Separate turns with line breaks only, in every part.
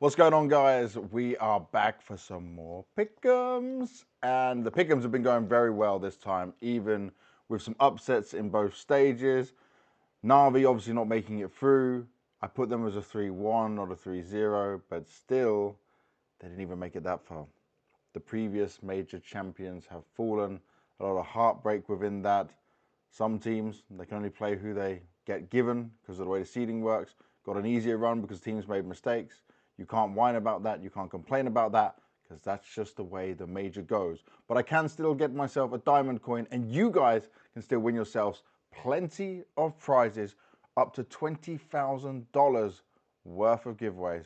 What's going on, guys? We are back for some more pick'ems, and the pick'ems have been going very well this time, even with some upsets in both stages. Na'Vi obviously not making it through. I put them as a 3-1, not a 3-0, but still, they didn't even make it that far. The previous major champions have fallen. A lot of heartbreak within that. Some teams, they can only play who they get given because of the way the seeding works. Got an easier run because teams made mistakes. You can't whine about that. You can't complain about that because that's just the way the major goes. But I can still get myself a diamond coin, and you guys can still win yourselves plenty of prizes, up to $20,000 worth of giveaways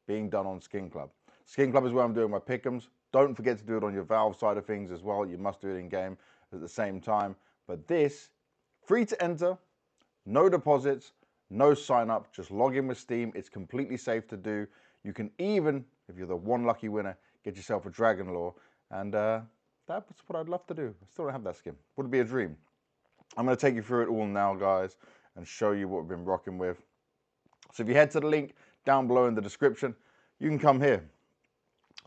being done on Skin Club. Skin Club is where I'm doing my pick'ems. Don't forget to do it on your Valve side of things as well. You must do it in game at the same time. But this, free to enter, no deposits, no sign up, just log in with Steam. It's completely safe to do. You can even, if you're the one lucky winner, get yourself a Dragon Lore. And that's what I'd love to do. I still don't have that skin. Would it be a dream? I'm going to take you through it all now, guys, and show you what we've been rocking with. So if you head to the link down below in the description, you can come here.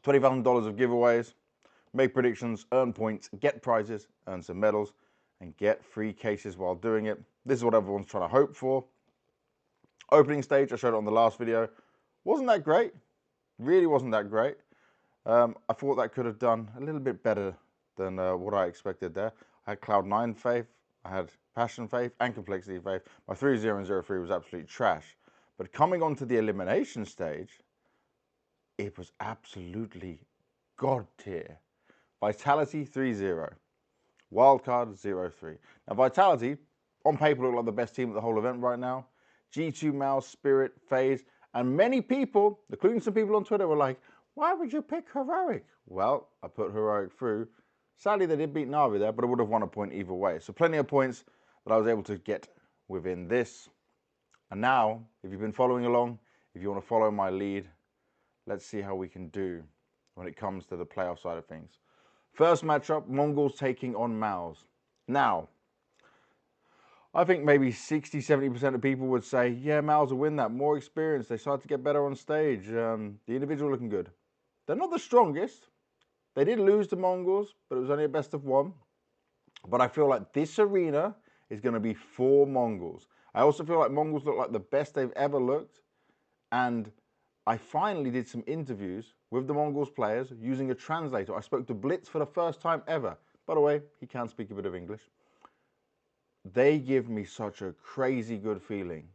$20,000 of giveaways, make predictions, earn points, get prizes, earn some medals, and get free cases while doing it. This is what everyone's trying to hope for. Opening stage, I showed it on the last video. Wasn't that great. Really wasn't that great. I thought that could have done a little bit better than what I expected there. I had Cloud9 faith, I had Passion faith, and Complexity faith. My 3-0 and 0-3 was absolute trash. But coming on to the elimination stage, it was absolutely god tier. Vitality 3-0. Wildcard 0-3. Now Vitality, on paper, look like the best team at the whole event right now. G2, Mouse, Spirit, FaZe, and many people, including some people on Twitter, were like, why would you pick Heroic? Well, I put Heroic through. Sadly, they did beat Na'Vi there, but I would have won a point either way. So plenty of points that I was able to get within this. And now, if you've been following along, if you want to follow my lead, let's see how we can do when it comes to the playoff side of things. First matchup, Mongols taking on Maus. Now, I think maybe 60-70% of people would say, yeah, Maus will win that. More experience. They start to get better on stage. The individual looking good. They're not the strongest. They did lose to Mongols, but it was only a best of one. But I feel like this arena is going to be for Mongols. I also feel like Mongols look like the best they've ever looked. And I finally did some interviews with the Mongols players using a translator. I spoke to Blitz for the first time ever. By the way, he can speak a bit of English. They give me such a crazy good feeling.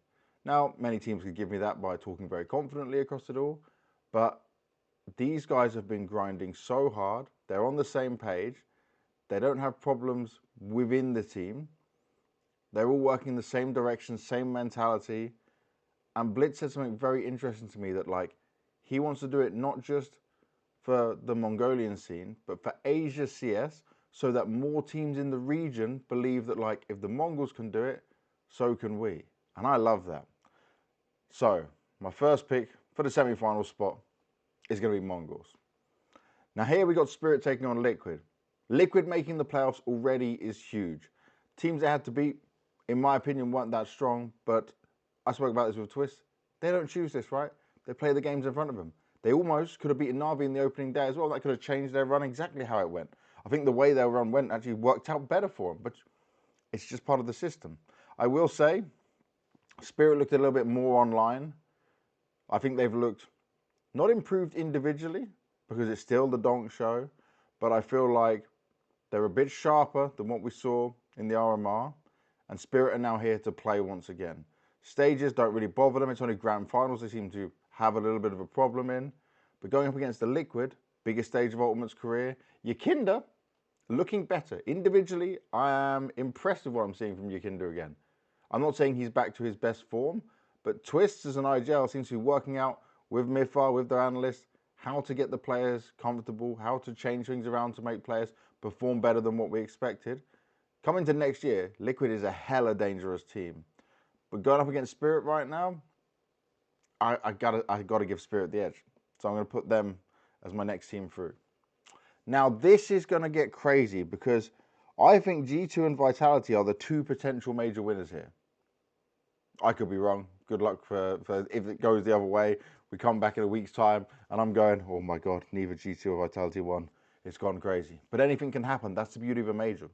Now, many teams could give me that by talking very confidently across it all, but these guys have been grinding so hard. They're on the same page. They don't have problems within the team. They're all working the same direction, same mentality. And Blitz said something very interesting to me that, like, he wants to do it not just for the Mongolian scene, but for Asia CS, so that more teams in the region believe that, like, if the Mongols can do it, so can we. And I love that. So, my first pick for the semi-final spot is going to be Mongols. Now here we got Spirit taking on Liquid. Liquid making the playoffs already is huge. Teams they had to beat, in my opinion, weren't that strong, but I spoke about this with Twist. They don't choose this, right? They play the games in front of them. They almost could have beaten Na'Vi in the opening day as well. That could have changed their run exactly how it went. I think the way their run went actually worked out better for them, but it's just part of the system. I will say, Spirit looked a little bit more online. I think they've looked not improved individually, because it's still the Donk show, but I feel like they're a bit sharper than what we saw in the RMR, and Spirit are now here to play once again. Stages don't really bother them. It's only grand finals they seem to have a little bit of a problem in. But going up against the Liquid, biggest stage of Ultimate's career, Yakinda looking better. Individually, I am impressed with what I'm seeing from Yakinda again. I'm not saying he's back to his best form, but Twists as an IGL seems to be working out with Mifar, with their analysts, how to get the players comfortable, how to change things around to make players perform better than what we expected. Coming to next year, Liquid is a hella dangerous team. But going up against Spirit right now, I gotta give Spirit the edge. So I'm going to put them as my next team through. Now this is going to get crazy because I think G2 and Vitality are the two potential major winners here. I could be wrong. good luck for if it goes the other way. We come back in a week's time, and I'm going, oh my God, neither G2 or Vitality won. It's gone crazy. But anything can happen. That's the beauty of a major.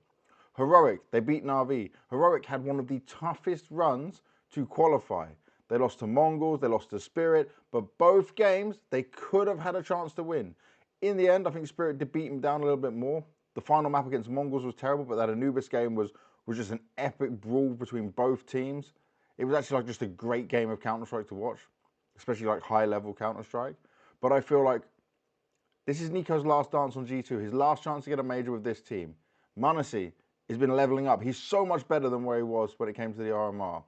Heroic, they beat Na'Vi. Heroic had one of the toughest runs to qualify. They lost to Mongols, they lost to Spirit, but both games they could have had a chance to win. In the end, I think Spirit did beat them down a little bit more. The final map against Mongols was terrible, but that Anubis game was just an epic brawl between both teams. It was actually like just a great game of Counter-Strike to watch, especially like high-level Counter-Strike. But I feel like this is Nico's last dance on G2, his last chance to get a major with this team. m0NESY has been leveling up. He's so much better than where he was when it came to the RMR.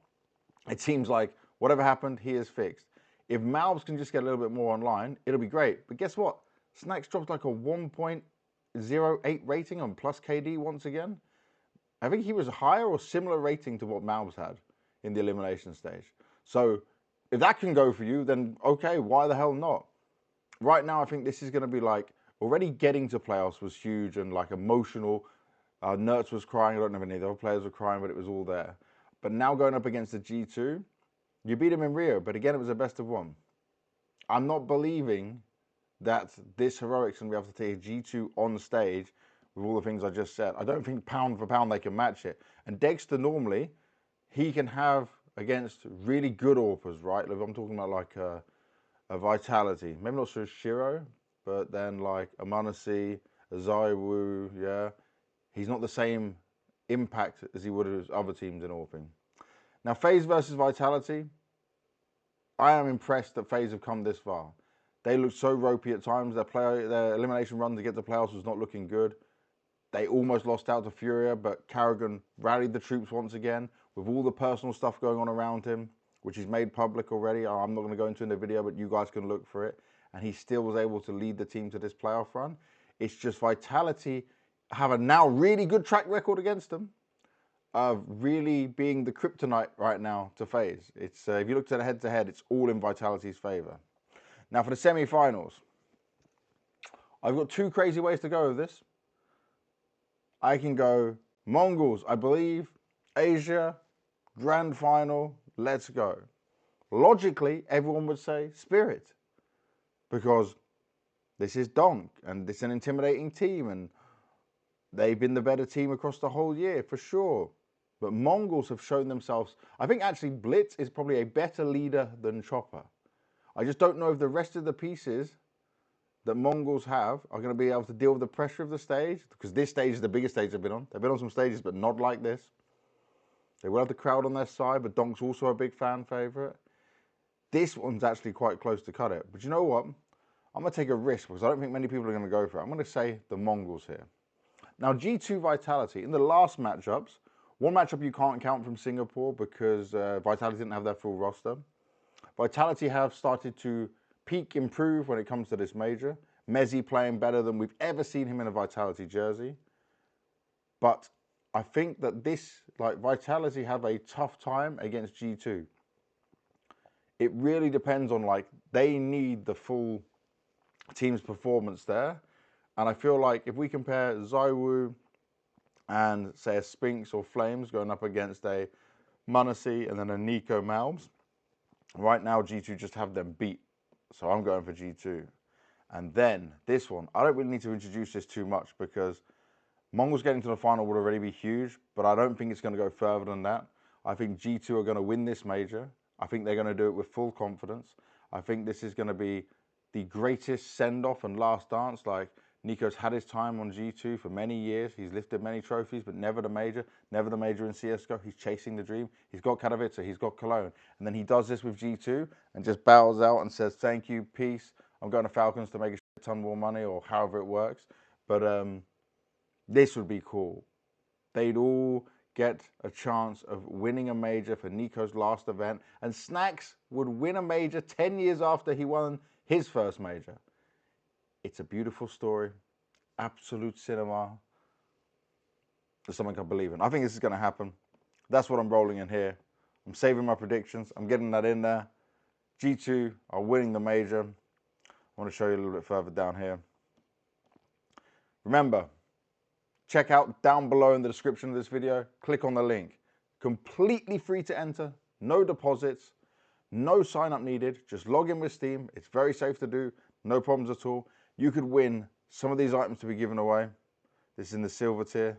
It seems like whatever happened, he is fixed. If Malbs can just get a little bit more online, it'll be great. But guess what? Snacks dropped like a 1.08 rating on plus KD once again. I think he was higher or similar rating to what Malbs had in the elimination stage. So if that can go for you, then okay, why the hell not? Right now, I think this is going to be like, already getting to playoffs was huge and like emotional. Nertz was crying. I don't know if any of the other players were crying, but it was all there. But now going up against the G2, you beat him in Rio, but again, it was a best of one. I'm not believing that this Heroic's going to be able to take G2 on stage with all the things I just said. I don't think pound for pound they can match it. And Dexter normally, he can have against really good AWPers, right? If I'm talking about like a Vitality, maybe not so Shiro, but then like a m0NESY, a ZywOo, yeah. He's not the same impact as he would have other teams in AWPing. Now, FaZe versus Vitality, I am impressed that FaZe have come this far. They looked so ropey at times. Their elimination run to get to playoffs was not looking good. They almost lost out to Furia, but Karrigan rallied the troops once again with all the personal stuff going on around him, which he's made public already. I'm not going to go into in the video, but you guys can look for it. And he still was able to lead the team to this playoff run. It's just Vitality have a now really good track record against them of really being the kryptonite right now to FaZe. It's if you look at it head-to-head, it's all in Vitality's favor. Now for the semi-finals, I've got two crazy ways to go with this. I can go Mongols, I believe, Asia, grand final, let's go. Logically, everyone would say Spirit, because this is Donk, and it's an intimidating team, and they've been the better team across the whole year, for sure. But Mongols have shown themselves. I think actually Blitz is probably a better leader than Chopper. I just don't know if the rest of the pieces that Mongols have are going to be able to deal with the pressure of the stage, because this stage is the biggest stage they've been on. They've been on some stages, but not like this. They will have the crowd on their side, but Donk's also a big fan favourite. This one's actually quite close to cut it. But you know what? I'm going to take a risk, because I don't think many people are going to go for it. I'm going to say the Mongols here. Now, G2 Vitality, in the last matchups, one matchup you can't count from Singapore because Vitality didn't have their full roster. Vitality have started to peak improve when it comes to this major. m0NESY playing better than we've ever seen him in a Vitality jersey. But I think that this, like Vitality have a tough time against G2. It really depends on like, they need the full team's performance there. And I feel like if we compare ZywOo and say a Spinks or Flames going up against a m0NESY and then a Nico Malbs, right now G2 just have them beat. So I'm going for G2. And then this one, I don't really need to introduce this too much because Mongols getting to the final would already be huge, but I don't think it's going to go further than that. I think G2 are going to win this major. I think they're going to do it with full confidence. I think this is going to be the greatest send-off and last dance. Like, Nico's had his time on G2 for many years. He's lifted many trophies, but never the major in CSGO. He's chasing the dream. He's got Katowice, he's got Cologne. And then he does this with G2 and just bows out and says, thank you, peace. I'm going to Falcons to make a shit ton more money, or however it works. But this would be cool. They'd all get a chance of winning a major for Nico's last event. And Snacks would win a major 10 years after he won his first major. It's a beautiful story, absolute cinema. It's something I believe in. I think this is going to happen. That's what I'm rolling in here. I'm saving my predictions. I'm getting that in there. G2 are winning the major. I want to show you a little bit further down here. Remember, check out down below in the description of this video. Click on the link. Completely free to enter. No deposits. No sign up needed. Just log in with Steam. It's very safe to do. No problems at all. You could win some of these items to be given away. This is in the silver tier.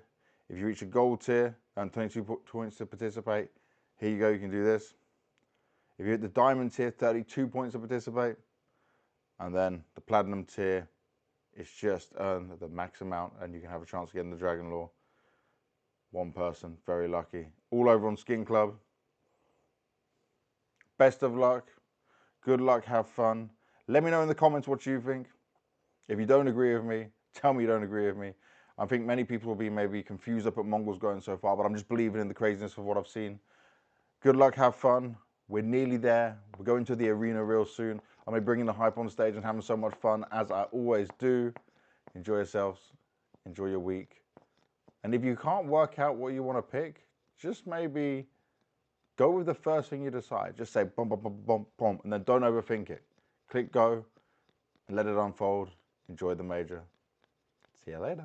If you reach a gold tier, earn 22 points to participate. Here you go, you can do this. If you hit the diamond tier, 32 points to participate. And then the platinum tier, it's just earn the max amount and you can have a chance of getting the Dragon Lore. One person, very lucky. All over on Skin Club. Best of luck. Good luck, have fun. Let me know in the comments what you think. If you don't agree with me, tell me you don't agree with me. I think many people will be maybe confused up at Mongols going so far, but I'm just believing in the craziness of what I've seen. Good luck, have fun. We're nearly there. We're going to the arena real soon. I'll be bringing the hype on stage and having so much fun, as I always do. Enjoy yourselves. Enjoy your week. And if you can't work out what you want to pick, just maybe go with the first thing you decide. Just say bum, bum, bum, bum, bum, and then don't overthink it. Click go and let it unfold. Enjoy the major. See you later.